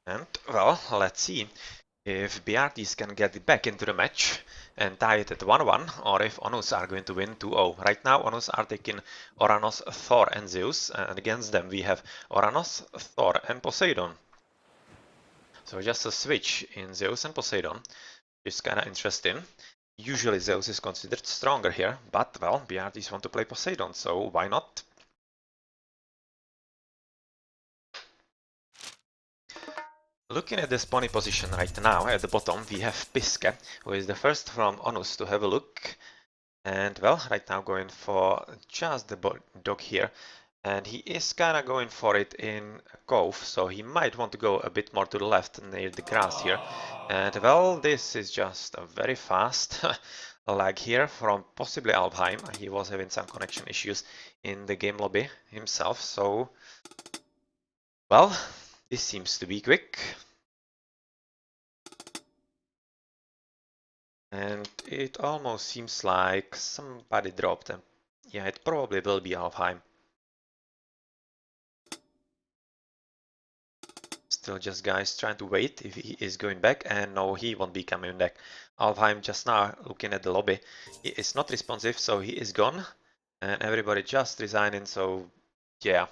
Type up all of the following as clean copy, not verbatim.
And, well, let's see if BRTs can get back into the match and tie it at 1-1, or if ONUs are going to win 2-0. Right now, ONUs are taking Oranos, Thor, and Zeus, and against them we have Oranos, Thor, and Poseidon. So just a switch in Zeus and Poseidon is kinda interesting. Usually Zeus is considered stronger here, but, well, BRTs want to play Poseidon, so why not? Looking at the spawning position right now, at the bottom we have Piske, who is the first from Onus to have a look. And well, right now going for just the dog here. And he is kinda going for it in a cove, so he might want to go a bit more to the left near the grass here. And well, this is just a very fast lag here from possibly Alfheim. He was having some connection issues in the game lobby himself, so well, this seems to be quick. And it almost seems like somebody dropped them. Yeah, it probably will be Alfheim. Still just guys trying to wait if he is going back, and no, he won't be coming back. Alfheim just now looking at the lobby. He is not responsive, so he is gone. And everybody just resigning, so yeah.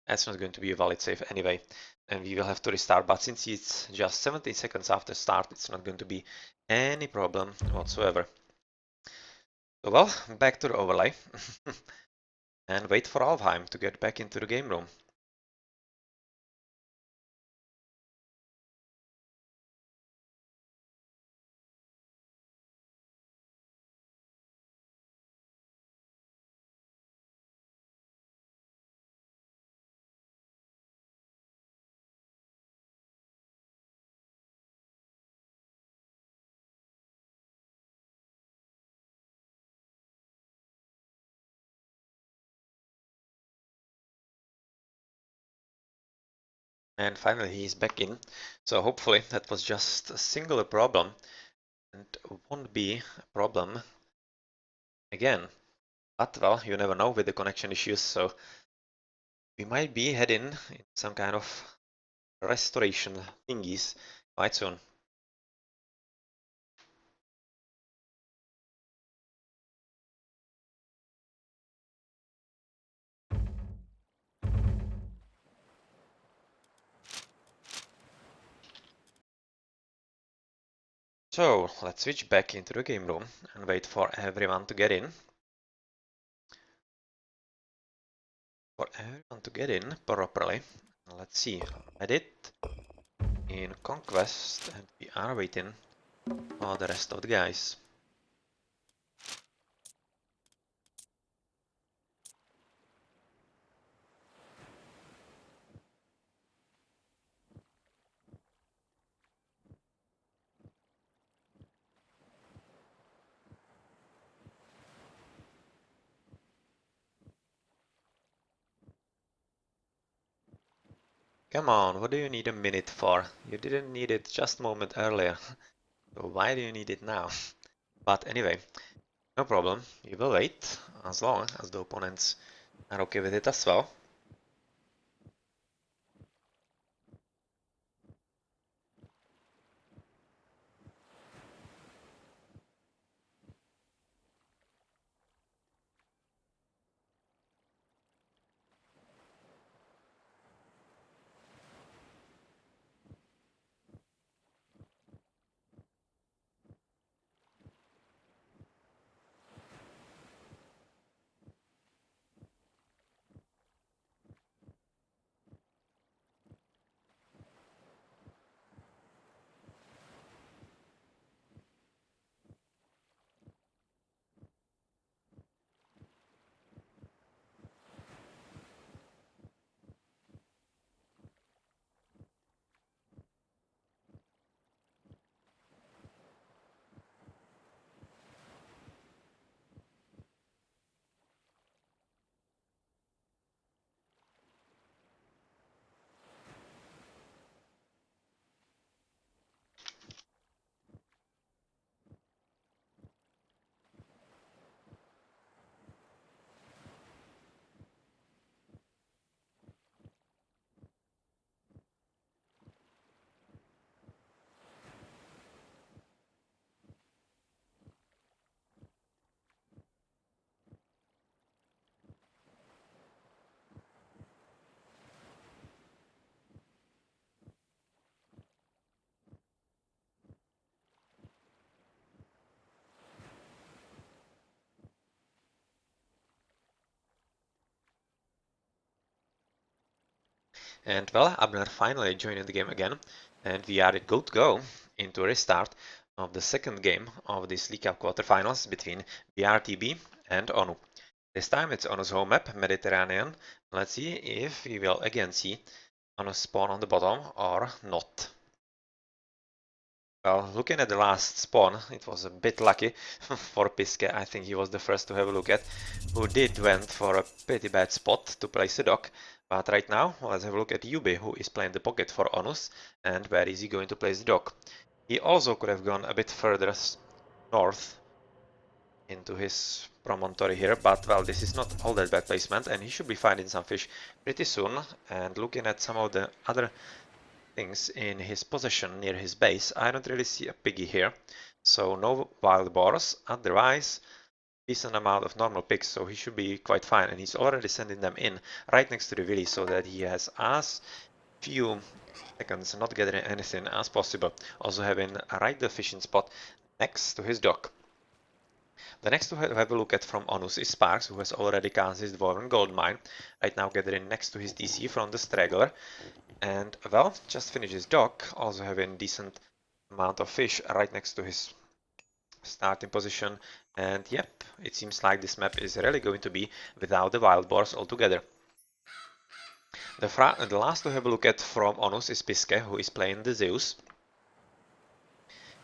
That's not going to be a valid save anyway. And we will have to restart, but since it's just 17 seconds after start, it's not going to be any problem whatsoever. So well, back to the overlay. And wait for Alfheim to get back into the game room. And finally he's back in, so hopefully that was just a singular problem and won't be a problem again. But well, you never know with the connection issues, so we might be heading in some kind of restoration thingies quite soon. So let's switch back into the game room and wait for everyone to get in. For everyone to get in properly. Let's see, edit in Conquest, and we are waiting for the rest of the guys. Come on, what do you need a minute for? You didn't need it just a moment earlier. So why do you need it now? But anyway, no problem. We will wait as long as the opponents are okay with it as well. And well, Abner finally joined the game again, and we are good to go into a restart of the second game of this League Cup quarterfinals between BrTB and ONU. This time it's ONU's home map, Mediterranean. Let's see if we will again see ONU spawn on the bottom or not. Well, looking at the last spawn, it was a bit lucky for Piske. I think he was the first to have a look at, who did went for a pretty bad spot to place a dock. But right now, let's have a look at Yubi, who is playing the pocket for Onus, and where is he going to place the dock. He also could have gone a bit further north into his promontory here, but well, this is not all that bad placement, and he should be finding some fish pretty soon. And looking at some of the other things in his possession near his base, I don't really see a piggy here, so no wild boars, otherwise decent amount of normal pigs, so he should be quite fine, and he's already sending them in right next to the village so that he has as few seconds not getting anything as possible, also having right the fishing spot next to his dock. The next to have a look at from Onus is Sparks, who has already cast his Dwarven gold mine, right now gathering next to his DC from the Straggler. And well, just finished his dock, also having decent amount of fish right next to his starting position. And yep, it seems like this map is really going to be without the wild boars altogether. The last to have a look at from Onus is Piske, who is playing the Zeus.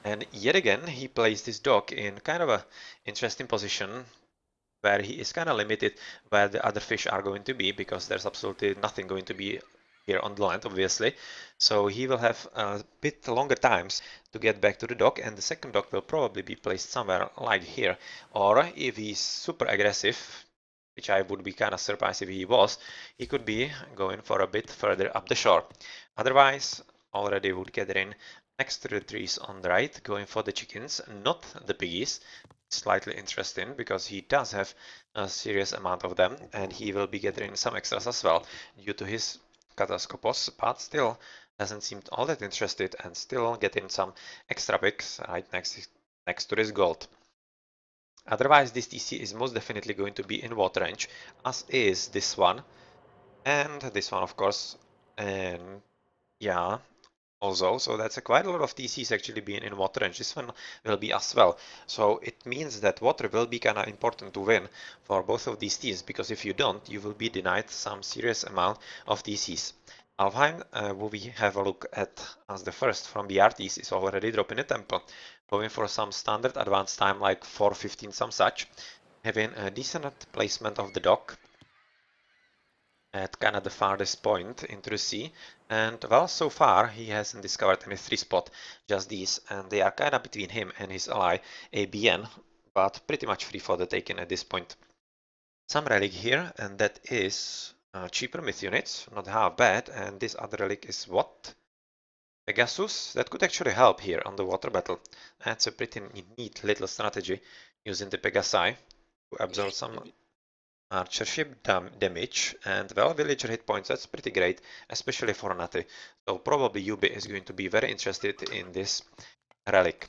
And yet again, he placed his dock in kind of a interesting position where he is kind of limited where the other fish are going to be, because there's absolutely nothing going to be here on the land, obviously. So he will have a bit longer times to get back to the dock, and the second dock will probably be placed somewhere like here. Or if he's super aggressive, which I would be kind of surprised if he was, he could be going for a bit further up the shore. Otherwise, already would gather in next to the trees on the right, going for the chickens, not the piggies. Slightly interesting because he does have a serious amount of them, and he will be gathering some extras as well due to his Kataskopos, but still doesn't seem all that interested and still getting some extra picks right next to this gold. Otherwise, this TC is most definitely going to be in water range, as is this one, and this one, of course, and yeah, also, so that's quite a lot of TCs actually being in water range. This one will be as well. So it means that water will be kind of important to win for both of these teams, because if you don't, you will be denied some serious amount of TCs. Alfheim, who we have a look at as the first from the RTs, is already dropping a tempo, going for some standard advanced time like 4:15, some such, having a decent placement of the dock at kind of the farthest point into the sea, and well, so far he hasn't discovered any free spot, just these, and they are kind of between him and his ally ABN, but pretty much free for the taking at this point. Some relic here, and that is cheaper myth units, not half bad, and this other relic is what? Pegasus? That could actually help here on the water battle. That's a pretty neat little strategy, using the Pegasi to absorb some archership damage, and well, villager hit points, that's pretty great, especially for Nati. So probably Yubi is going to be very interested in this relic.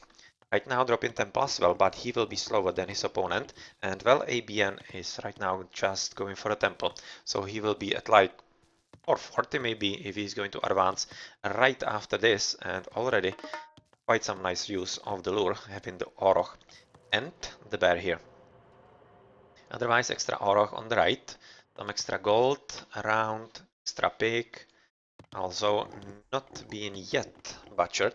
Right now dropping temple as well, but he will be slower than his opponent, and well, ABN is right now just going for a temple, so he will be at like 440 maybe if he's going to advance right after this, and already quite some nice use of the lure, having the Oroch and the bear here. Otherwise, extra Oroch on the right, some extra gold around, extra pig, also not being yet butchered,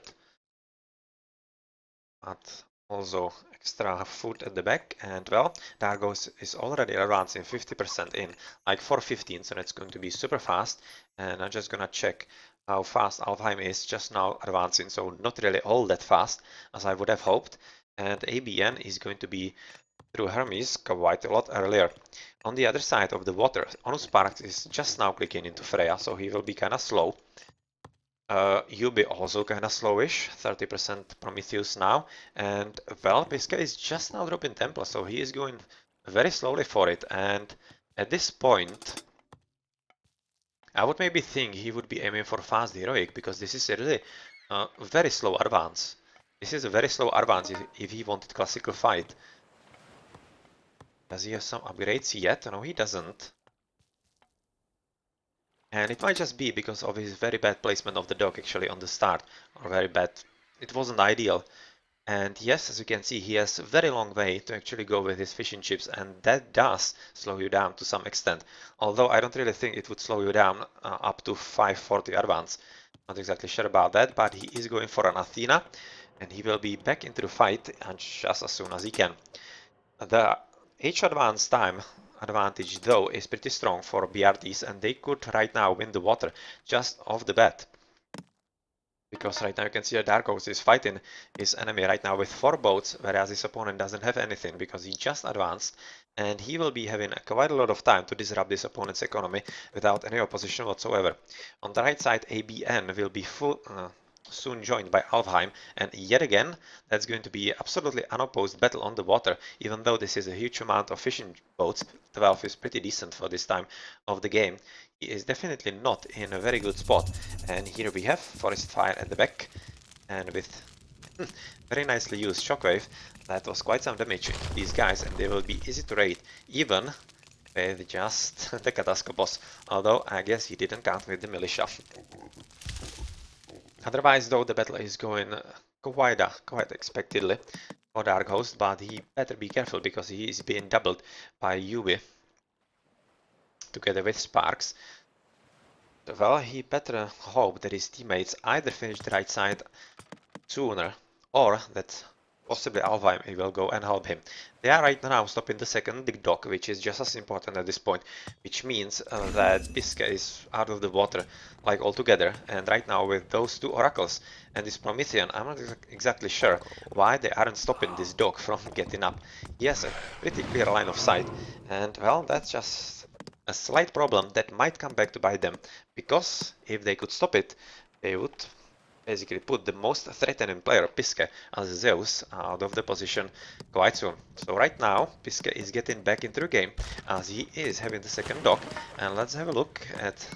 but also extra food at the back, and well, Dargos is already advancing 50% in, like 4:15, so that's going to be super fast, and I'm just gonna check how fast Alfheim is just now advancing, so not really all that fast as I would have hoped, and ABN is going to be through Hermes quite a lot earlier. On the other side of the water, Onus Sparks is just now clicking into Freya, so he will be kinda slow. Yubi also kinda slowish, 30% Prometheus now, and well, Piska is just now dropping Templar, so he is going very slowly for it, and at this point, I would maybe think he would be aiming for fast heroic, because this is a really very slow advance. This is a very slow advance if he wanted classical fight. Does he have some upgrades yet? No, he doesn't. And it might just be because of his very bad placement of the dock actually on the start, or very bad. It wasn't ideal. And yes, as you can see, he has a very long way to actually go with his fishing chips, and that does slow you down to some extent. Although I don't really think it would slow you down up to 540 advance. Not exactly sure about that, but he is going for an Athena, and he will be back into the fight just as soon as he can. The H advance time advantage though is pretty strong for BRTs, and they could right now win the water just off the bat. Because right now you can see that Dark Horse is fighting his enemy right now with 4 boats, whereas his opponent doesn't have anything because he just advanced, and he will be having quite a lot of time to disrupt this opponent's economy without any opposition whatsoever. On the right side, ABN will be soon joined by Alfheim, and yet again that's going to be absolutely unopposed battle on the water. Even though this is a huge amount of fishing boats, 12 is pretty decent for this time of the game. He is definitely not in a very good spot, and here we have Forest Fire at the back, and with very nicely used Shockwave, that was quite some damage to these guys, and they will be easy to raid, even with just the Kataskopos, although I guess he didn't count with the militia. Otherwise, though, the battle is going quite expectedly for Dark Host, but he better be careful because he is being doubled by Yubi together with Sparks. Well, he better hope that his teammates either finish the right side sooner or that possibly Alvheim will go and help him. They are right now stopping the second big dock, which is just as important at this point, which means that Pisca is out of the water like altogether, and right now with those 2 oracles and this Promethean, I'm not exactly sure why they aren't stopping this dock from getting up. He has a pretty clear line of sight, and well, that's just a slight problem that might come back to bite them, because if they could stop it, they would basically put the most threatening player, Piske, as Zeus, out of the position quite soon. So right now, Piske is getting back into the game, as he is having the second dock, and let's have a look at...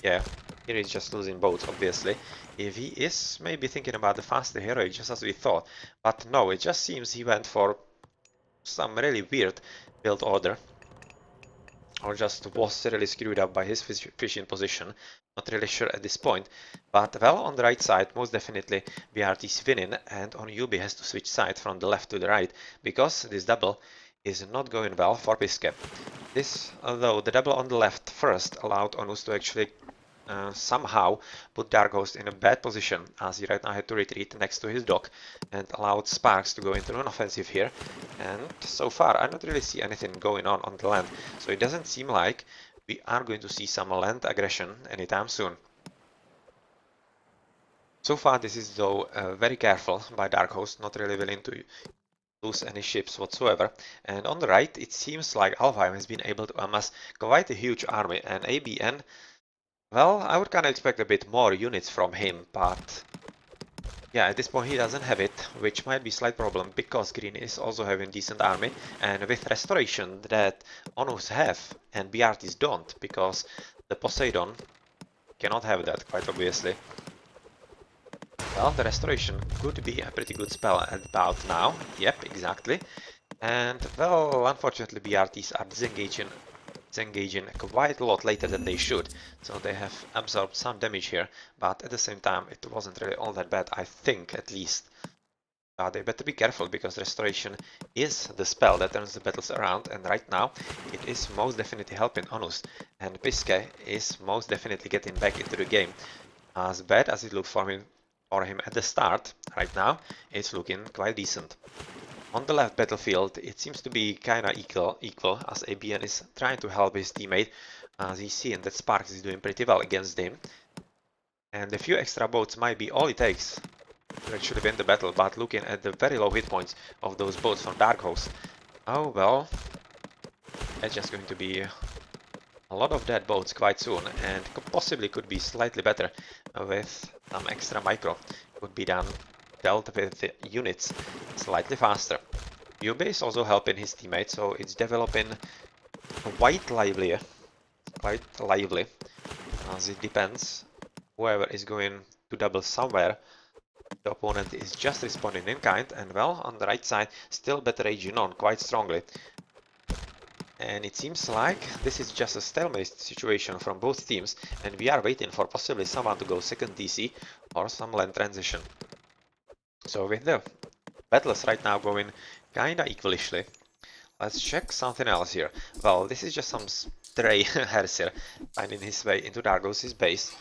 Yeah, here he's just losing boats, obviously. If he is maybe thinking about the faster heroic, just as we thought, but no, it just seems he went for some really weird build order, or just was really screwed up by his fishing position. Not really sure at this point, but well, on the right side, most definitely BRT is winning, and on Yubi has to switch side from the left to the right, because this double is not going well for Piske. This, although the double on the left first allowed Onus to actually somehow put Dark Ghost in a bad position, as he right now had to retreat next to his dock, and allowed Sparks to go into an offensive here. And so far, I don't really see anything going on the land, so it doesn't seem like we are going to see some land aggression anytime soon. So far, this is though very careful by Dark Host, not really willing to lose any ships whatsoever. And on the right, it seems like Alfheim has been able to amass quite a huge army, and ABN, well, I would kind of expect a bit more units from him, but yeah, at this point he doesn't have it, which might be a slight problem because Green is also having decent army, and with Restoration that Onus have and BRTs don't, because the Poseidon cannot have that, quite obviously. Well, the Restoration could be a pretty good spell at about now. Yep, exactly. And well, unfortunately BRTs are disengaging quite a lot later than they should, so they have absorbed some damage here, but at the same time it wasn't really all that bad, I think, at least. They better be careful, because Restoration is the spell that turns the battles around, and right now it is most definitely helping Onus, and Piske is most definitely getting back into the game. As bad as it looked for him at the start, right now it's looking quite decent. On the left battlefield, it seems to be kinda equal, as ABN is trying to help his teammate, as he's seeing that Sparks is doing pretty well against him. And a few extra boats might be all it takes to actually win the battle, but looking at the very low hit points of those boats from Dark Host, oh well, that's just going to be a lot of dead boats quite soon, and possibly could be slightly better with some extra micro. Could be dealt with the units slightly faster. Yube is also helping his teammate, so it's developing quite lively, as it depends. Whoever is going to double somewhere, the opponent is just responding in kind, and well, on the right side, still better raging on quite strongly. And it seems like this is just a stalemate situation from both teams, and we are waiting for possibly someone to go second DC or some land transition. So with the battles right now going kinda equalishly, let's check something else here. Well, this is just some stray Herser finding his way into Dargos' base.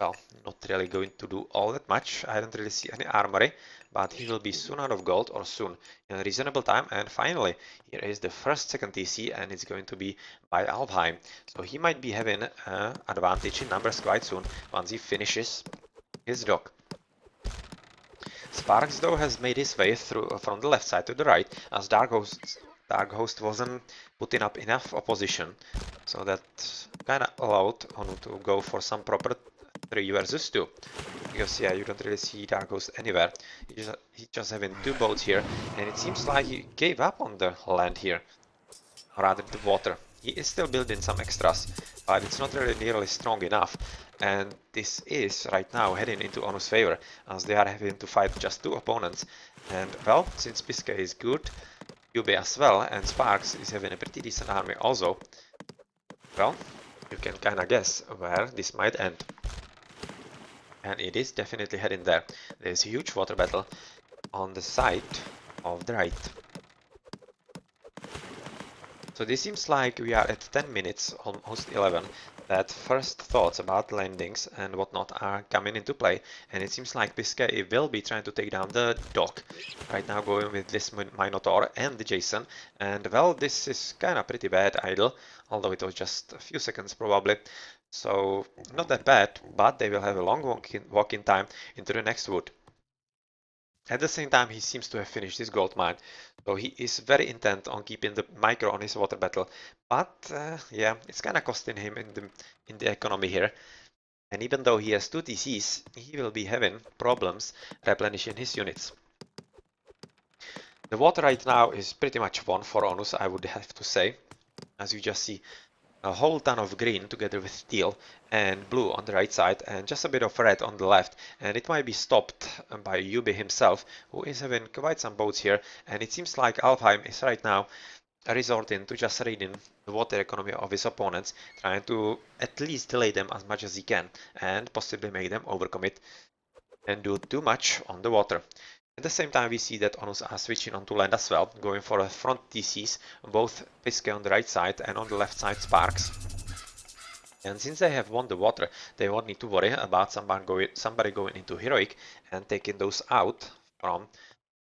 Well, not really going to do all that much. I don't really see any armory, but he will be soon out of gold or soon in a reasonable time. And finally, here is the first second TC, and it's going to be by Alfheim. So he might be having an advantage in numbers quite soon once he finishes his dock. Sparks though has made his way through from the left side to the right, as Dark Host wasn't putting up enough opposition, so that kinda allowed ONU to go for some proper 3 versus 2. Because yeah, you don't really see Dark Host anywhere. He's just having 2 boats here, and it seems like he gave up on the land here, or rather the water. He is still building some extras, but it's not really nearly strong enough. And this is right now heading into ONU's favor, as they are having to fight just 2 opponents. And well, since Pisca is good, UB as well, and Sparks is having a pretty decent army also, well, you can kinda guess where this might end. And it is definitely heading there. There's a huge water battle on the side of the right. So this seems like we are at 10 minutes, almost 11, that first thoughts about landings and whatnot are coming into play, and it seems like Biscay will be trying to take down the dock. Right now going with this Minotaur and the Jason, and well, this is kinda pretty bad idle, although it was just a few seconds probably. So not that bad, but they will have a long walk-in time into the next wood. At the same time, he seems to have finished his gold mine, so he is very intent on keeping the micro on his water battle. But yeah, it's kind of costing him in the economy here. And even though he has 2 TCs, he will be having problems replenishing his units. The water right now is pretty much won for Onus, I would have to say. As you just see, a whole ton of green together with teal and blue on the right side, and just a bit of red on the left, and it might be stopped by Yubi himself, who is having quite some boats here, and it seems like Alfheim is right now resorting to just raiding the water economy of his opponents, trying to at least delay them as much as he can and possibly make them overcommit and do too much on the water. At the same time, we see that Onus are switching onto land as well, going for a front TCs, both Piske on the right side and on the left side Sparks. And since they have won the water, they won't need to worry about somebody going into heroic and taking those out from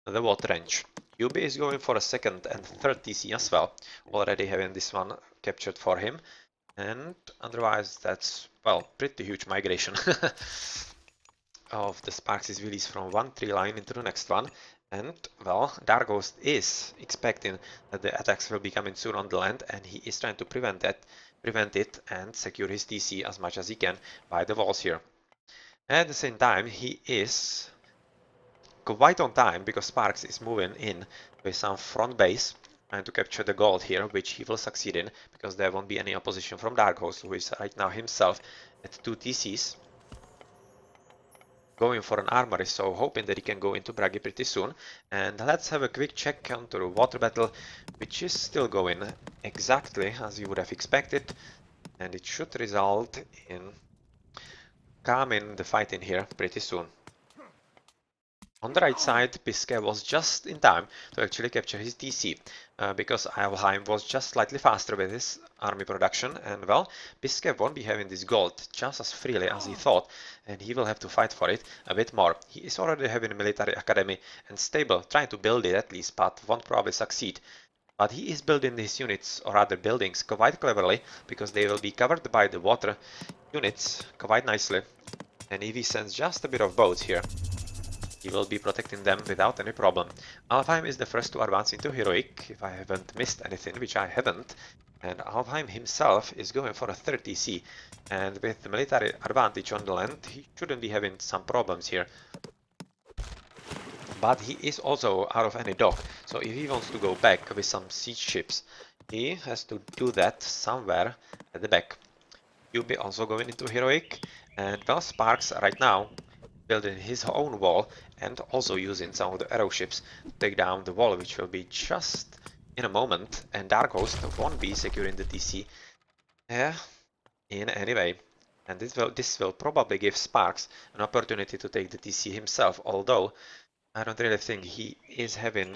the water range. Yubi is going for a second and third TC as well, already having this one captured for him. And otherwise, that's, well, pretty huge migration of the Sparks' release from one tree line into the next one. And, well, Darghost is expecting that the attacks will be coming soon on the land, and he is trying to prevent it and secure his TC as much as he can by the walls here. At the same time, he is quite on time because Sparks is moving in with some front base trying to capture the gold here, which he will succeed in because there won't be any opposition from Darghost, who is right now himself at 2 TCs. Going for an armory, so hoping that he can go into Bragi pretty soon. And let's have a quick check onto the water battle, which is still going exactly as you would have expected, and it should result in calming the fight in here pretty soon. On the right side, Piske was just in time to actually capture his TC, because Alfheim was just slightly faster with his army production, and well, Piske won't be having this gold just as freely as he thought, and he will have to fight for it a bit more. He is already having a military academy and stable, trying to build it at least, but won't probably succeed. But he is building these units, or other buildings, quite cleverly, because they will be covered by the water units quite nicely. And if he sends just a bit of boats here, he will be protecting them without any problem. Alfheim is the first to advance into Heroic, if I haven't missed anything, which I haven't. And Alfheim himself is going for a 30C, and with the military advantage on the land, he shouldn't be having some problems here. But he is also out of any dock, so if he wants to go back with some siege ships, he has to do that somewhere at the back. Yubi also going into Heroic, and well, Sparks right now building his own wall and also using some of the arrow ships to take down the wall, which will be just in a moment, and Dark Host won't be securing the TC in any way. And this will probably give Sparks an opportunity to take the TC himself, although I don't really think he is having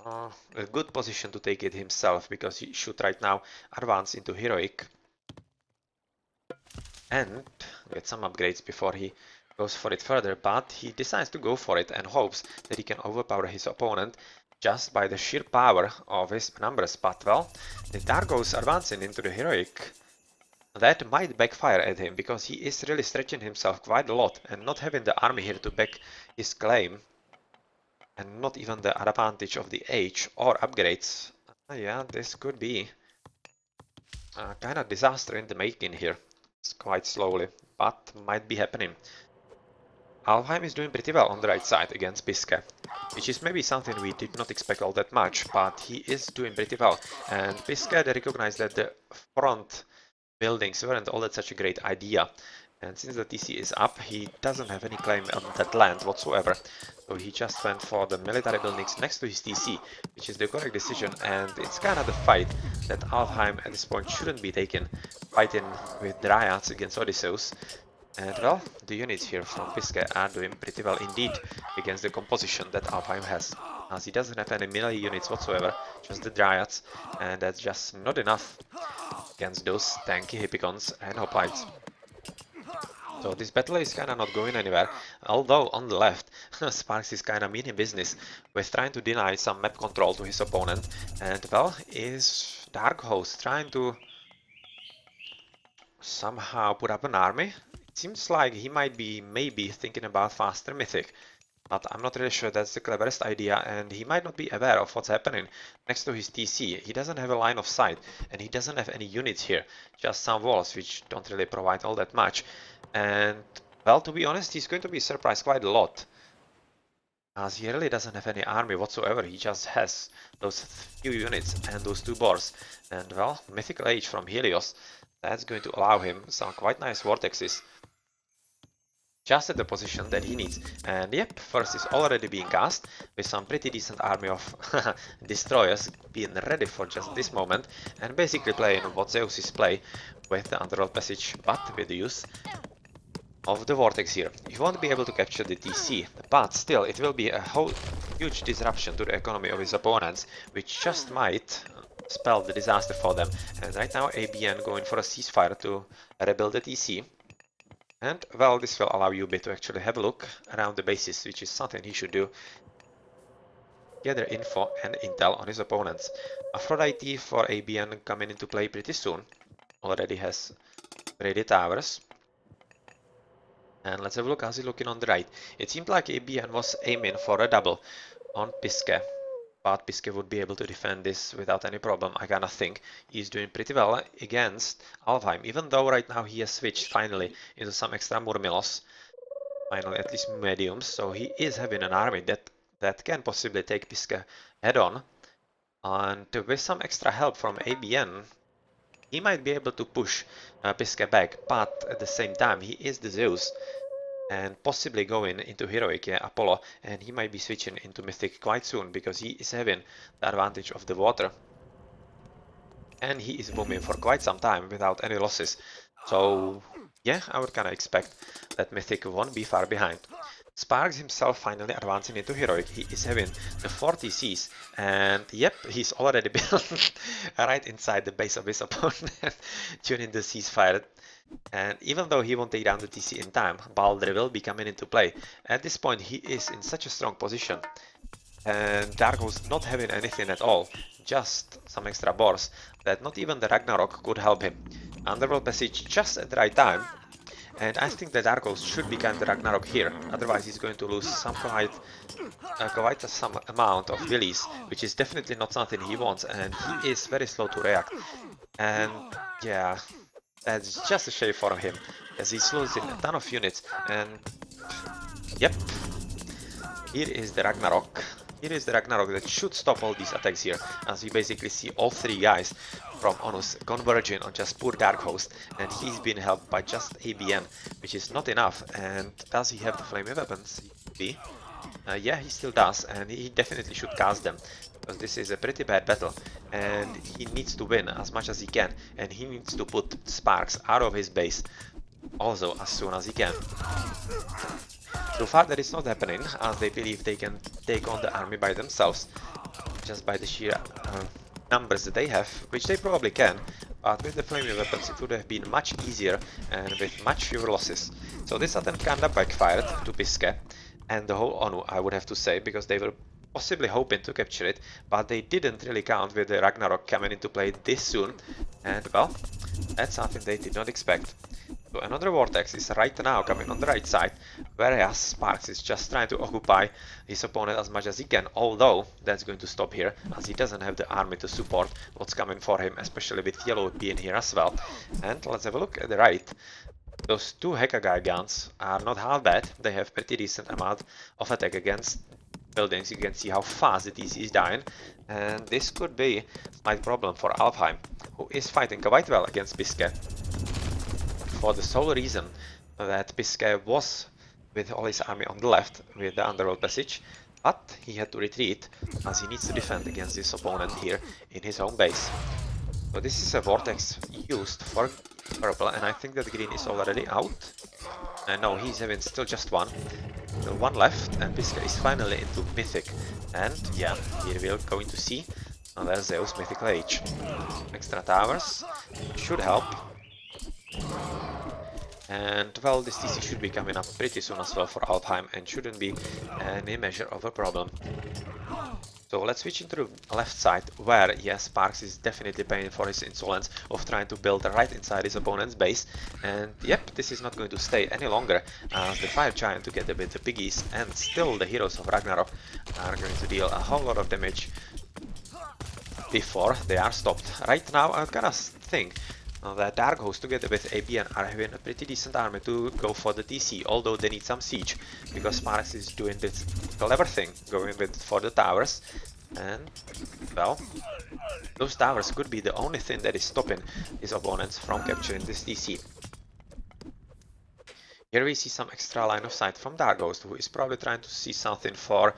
a good position to take it himself, because he should right now advance into Heroic and get some upgrades before he goes for it further, but he decides to go for it and hopes that he can overpower his opponent just by the sheer power of his numbers. But well, the Dargos advancing into the Heroic, that might backfire at him, because he is really stretching himself quite a lot, and not having the army here to back his claim, and not even the advantage of the age or upgrades. Yeah, this could be a kind of disaster in the making here. It's quite slowly, but might be happening. Alfheim is doing pretty well on the right side against Biske, which is maybe something we did not expect all that much, but he is doing pretty well. And Biske, they recognize that the front buildings weren't all that such a great idea. And since the TC is up, he doesn't have any claim on that land whatsoever. So he just went for the military buildings next to his TC, which is the correct decision. And it's kind of the fight that Alfheim at this point shouldn't be taken, fighting with Dryads against Odysseus. And well, the units here from Biske are doing pretty well indeed against the composition that Alfheim has, as he doesn't have any melee units whatsoever, just the Dryads, and that's just not enough against those tanky Hippicons and Hoplites. So this battle is kinda not going anywhere, although on the left, Sparks is kinda meaning business with trying to deny some map control to his opponent, and well, is Dark Host trying to somehow put up an army? It seems like he might be maybe thinking about faster Mythic, but I'm not really sure that's the cleverest idea, and he might not be aware of what's happening next to his TC. He doesn't have a line of sight, and he doesn't have any units here, just some walls which don't really provide all that much. And well, to be honest, he's going to be surprised quite a lot, as he really doesn't have any army whatsoever. He just has those few units and those two boars. And well, Mythical Age from Helios, that's going to allow him some quite nice vortexes just at the position that he needs. And yep, first is already being cast with some pretty decent army of destroyers being ready for just this moment, and basically playing what Zeus is play with the Underworld Passage, but with the use of the Vortex here. You won't be able to capture the TC, but still it will be a whole huge disruption to the economy of his opponents, which just might spell the disaster for them. And right now ABN going for a ceasefire to rebuild the TC. And well, this will allow Yubi to actually have a look around the bases, which is something he should do. Gather info and intel on his opponents. Aphrodite for ABN coming into play pretty soon. Already has ready towers. And let's have a look how's he looking on the right. It seemed like ABN was aiming for a double on Piske, but Piske would be able to defend this without any problem. I kinda think he's doing pretty well against Alfheim, even though right now he has switched finally into some extra Murmilos, finally at least mediums, so he is having an army that can possibly take Piske head on. And with some extra help from ABN, he might be able to push Piske back, but at the same time he is the Zeus, and possibly going into Heroic, yeah, Apollo, and he might be switching into Mythic quite soon, because he is having the advantage of the water. And he is booming for quite some time without any losses. So yeah, I would kinda expect that Mythic won't be far behind. Sparks himself finally advancing into Heroic. He is having the 40 Cs, and yep, he's already built right inside the base of his opponent during the ceasefire. And even though he won't take down the TC in time, Balder will be coming into play. At this point he is in such a strong position, and Dargo's not having anything at all, just some extra boars, that not even the Ragnarok could help him. Underworld Passage just at the right time, and I think that Dargos should become the Ragnarok here, otherwise he's going to lose some quite some amount of willies, which is definitely not something he wants, and he is very slow to react. And yeah, that's just a shame for him, as he's losing a ton of units. And yep, here is the Ragnarok. Here is the Ragnarok that should stop all these attacks here, as we basically see all three guys from Onus converging on just poor Dark Host, and he's been helped by just ABN, which is not enough. And does he have the flaming weapons? Yeah, he still does, and he definitely should cast them. because this is a pretty bad battle, and he needs to win as much as he can, and he needs to put Sparks out of his base also as soon as he can. So far that is not happening, as they believe they can take on the army by themselves, just by the sheer numbers that they have, which they probably can, but with the flaming weapons it would have been much easier and with much fewer losses. So this attempt kinda backfired to BrT and the whole ONU, I would have to say, because they were possibly hoping to capture it, but they didn't really count with the Ragnarok coming into play this soon, and well, that's something they did not expect. So another vortex is right now coming on the right side, whereas Sparks is just trying to occupy his opponent as much as he can, although that's going to stop here, as he doesn't have the army to support what's coming for him, especially with Yellow being here as well. And let's have a look at the right. Those two Hekagai guns are not half bad, they have pretty decent amount of attack against buildings. You can see how fast the TC is dying, and this could be a slight problem for Alfheim, who is fighting quite well against BrT, for the sole reason that BrT was with all his army on the left with the underworld passage, but he had to retreat as he needs to defend against this opponent here in his own base. So this is a vortex used for purple, and I think that green is already out. And no, he's having still just one. So one left, and BrT is finally into Mythic. And yeah, here we're going to see another Zeus Mythical Age. Extra towers should help. And well, this TC should be coming up pretty soon as well for Alfheim and shouldn't be any measure of a problem. So let's switch into the left side, where yes, Sparks is definitely paying for his insolence of trying to build right inside his opponent's base. And yep, this is not going to stay any longer, as the Fire Giant together with the piggies and still the heroes of Ragnarok are going to deal a whole lot of damage before they are stopped. Right now I kinda think that Dark Host together with ABN are having a pretty decent army to go for the TC, although they need some siege, because Sparks is doing this clever thing, going for the towers, and well, those towers could be the only thing that is stopping his opponents from capturing this TC. Here we see some extra line of sight from Dark Host, who is probably trying to see something for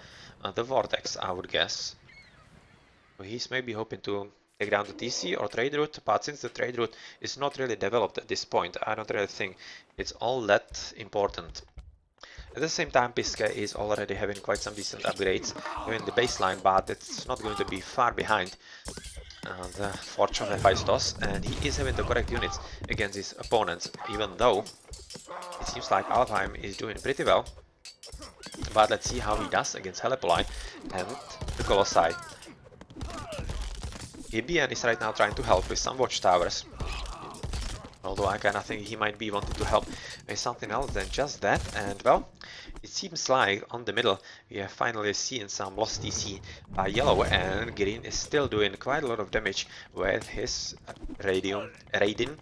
the Vortex, I would guess. So he's maybe hoping to take down the TC or trade route, but since the trade route is not really developed at this point, I don't really think it's all that important. At the same time, BrT is already having quite some decent upgrades in the baseline, but it's not going to be far behind the Forge of Hephaestus, and he is having the correct units against his opponents, even though it seems like Alfheim is doing pretty well. But let's see how he does against Helipoli and the Colossi. ABN is right now trying to help with some watchtowers, although I kinda think he might be wanting to help with something else than just that. And well, it seems like on the middle we have finally seen some lost TC by Yellow, and Green is still doing quite a lot of damage with his Raiding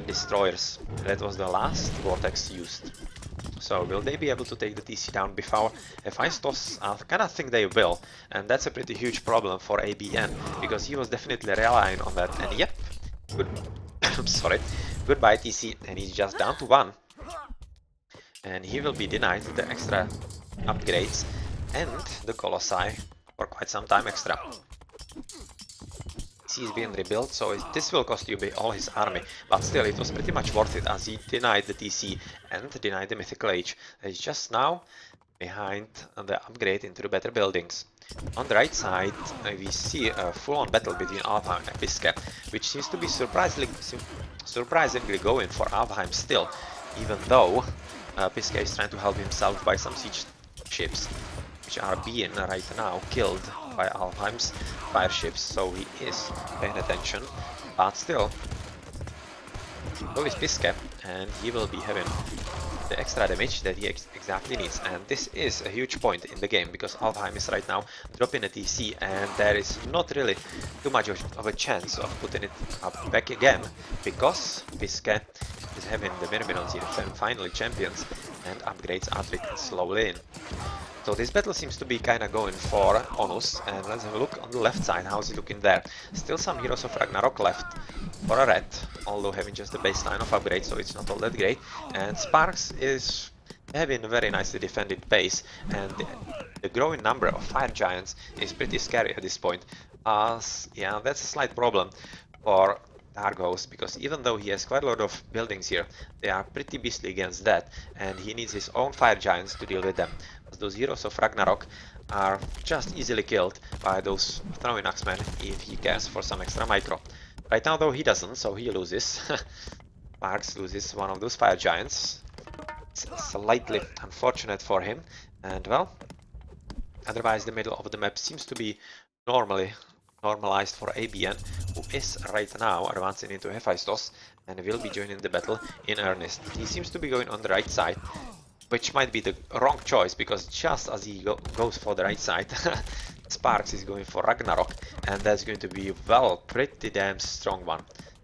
destroyers. That was the last vortex used. So will they be able to take the TC down before Hephaestus? I kinda think they will, and that's a pretty huge problem for ABN, because he was definitely relying on that. And yep, good. I'm sorry. Goodbye TC, and he's just down to one. And he will be denied the extra upgrades and the Colossi for quite some time extra. He is being rebuilt, so this will cost you all his army, but still it was pretty much worth it, as he denied the TC and denied the Mythical Age. He's just now behind the upgrade into the better buildings. On the right side we see a full-on battle between Alfheim and BrT, which seems to be surprisingly going for Alfheim still, even though BrT is trying to help himself by some siege ships, which are being right now killed by Alfheim's fire ships, so he is paying attention, but still, so is BrT, and he will be having the extra damage that he exactly needs. And this is a huge point in the game, because Alfheim is right now dropping a TC, and there is not really too much of a chance of putting it up back again, because BrT is having the Myrmidons here finally champions, and upgrades are trickling slowly in. So this battle seems to be kinda going for Onus, and let's have a look on the left side, how's it looking there. Still some Heroes of Ragnarok left for a red, although having just the baseline of upgrades, so it's not all that great. And Sparks is They have a very nicely defended base, and the growing number of fire giants is pretty scary at this point. As yeah, that's a slight problem for Dargos, because even though he has quite a lot of buildings here, they are pretty beastly against that, and he needs his own fire giants to deal with them. As those heroes of Ragnarok are just easily killed by those throwing axemen if he cares for some extra micro. Right now though he doesn't, so he loses. Parks loses one of those fire giants. It's slightly unfortunate for him, and well, otherwise the middle of the map seems to be normalized for ABN, who is right now advancing into Hephaestus and will be joining the battle in earnest. He seems to be going on the right side, which might be the wrong choice, because just as he goes for the right side, Sparks is going for Ragnarok, and that's going to be, well, pretty damn strong one,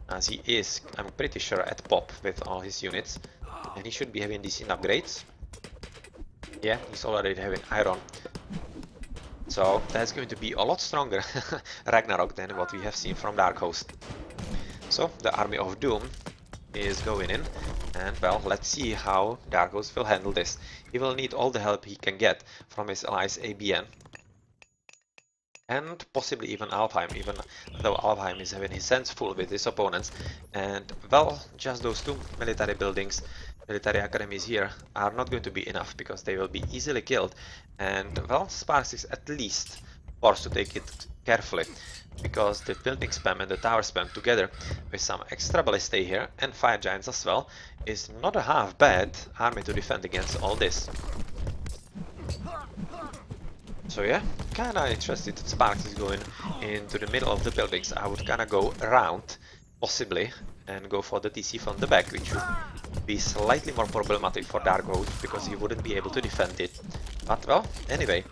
as he is, I'm pretty sure, at pop with all his units, and he should be having decent upgrades. Yeah, he's already having iron, so that's going to be a lot stronger Ragnarok than what we have seen from Dark Host. So the Army of Doom is going in, and well, let's see how Dark Host will handle this. He will need all the help he can get from his allies ABN, and possibly even Alfheim, even though Alfheim is having his hands full with his opponents. And well, just those two military buildings, military academies here, are not going to be enough, because they will be easily killed. And well, Sparks is at least forced to take it carefully, because the building spam and the tower spam together with some extra ballistae here and fire giants as well is not a half bad army to defend against all this. So yeah, kinda interested that Sparks is going into the middle of the buildings. I would kinda go around, possibly, and go for the TC from the back, which would be slightly more problematic for Dargo, because he wouldn't be able to defend it. But well, anyway,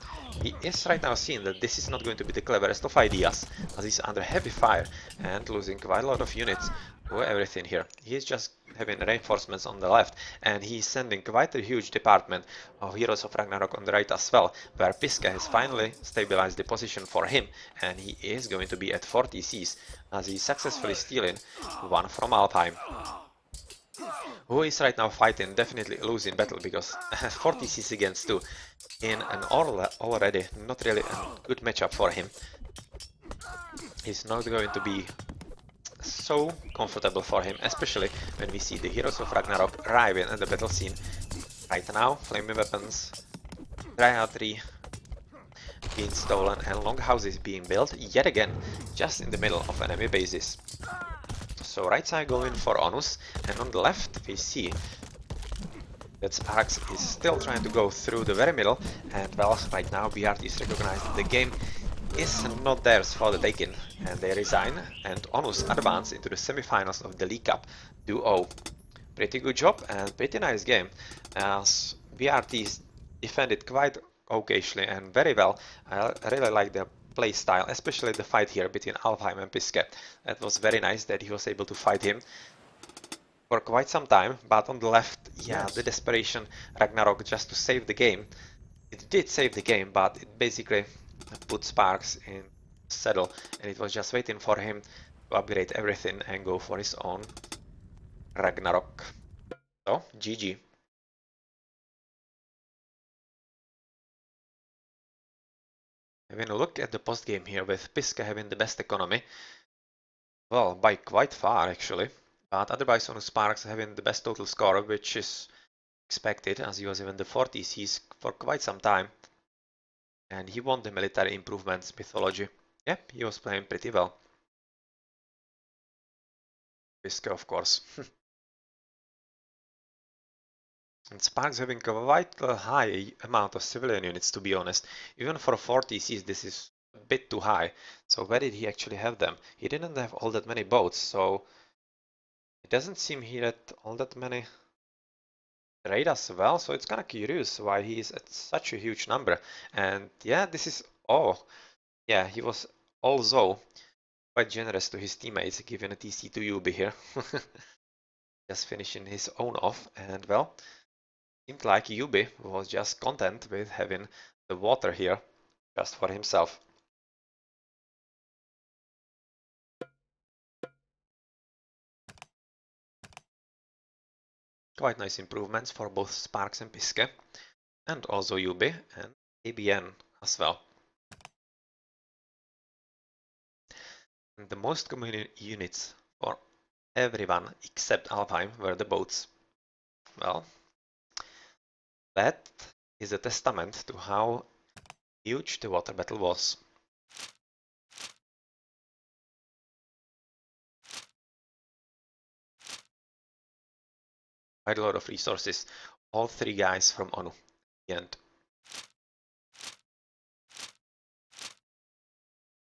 he is right now seeing that this is not going to be the cleverest of ideas, as he's under heavy fire and losing quite a lot of units to everything here. He's just having reinforcements on the left, and he's sending quite a huge department of Heroes of Ragnarok on the right as well, where Piska has finally stabilized the position for him, and he is going to be at 40 Cs, as he's successfully stealing one from Alfheim, who is right now fighting, definitely losing battle, because 40 Cs against 2 in an already not really a good matchup for him. He's not going to be so comfortable for him, especially when we see the Heroes of Ragnarok arriving at the battle scene right now. Flaming weapons, Triad being stolen, and longhouses being built yet again just in the middle of enemy bases. So right side going for Onus, and on the left we see that Sparks is still trying to go through the very middle, and well, right now BrT is recognized that the game is not theirs for the taking, and they resign, and Onus advance into the semifinals of the League Cup 2-0. Pretty good job and pretty nice game, as BrT defended quite occasionally and very well. I really like the play style, especially the fight here between Alfheim and Piske. That was very nice that he was able to fight him for quite some time, but on the left, yeah, the desperation Ragnarok just to save the game. It did save the game, but it basically put Sparks in saddle, and it was just waiting for him to upgrade everything and go for his own Ragnarok. So, GG. Having a look at the post game here, with Piska having the best economy, well, by quite far actually, but otherwise on Sparks having the best total score, which is expected, as he was even the 40s he's for quite some time, and he won the military improvements mythology. Yep, he was playing pretty well. Piska, of course. And Sparks having quite a high amount of civilian units, to be honest. Even for 40 Cs, this is a bit too high. So where did he actually have them? He didn't have all that many boats, so it doesn't seem he had all that many trade as well. So it's kind of curious why he is at such a huge number. And yeah, this is, oh, yeah, he was also quite generous to his teammates, giving a TC to Yubi here. Just finishing his own off, and well, seemed like Yubi was just content with having the water here just for himself. Quite nice improvements for both Sparks and Piske, and also UB and ABN as well. And the most common units for everyone except Alfheim were the boats. Well, that is a testament to how huge the water battle was. Quite a lot of resources. All three guys from ONU. The end.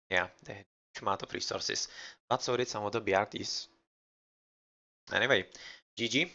Yeah, they had a huge amount of resources. But so did some of the BRTs. Anyway, GG.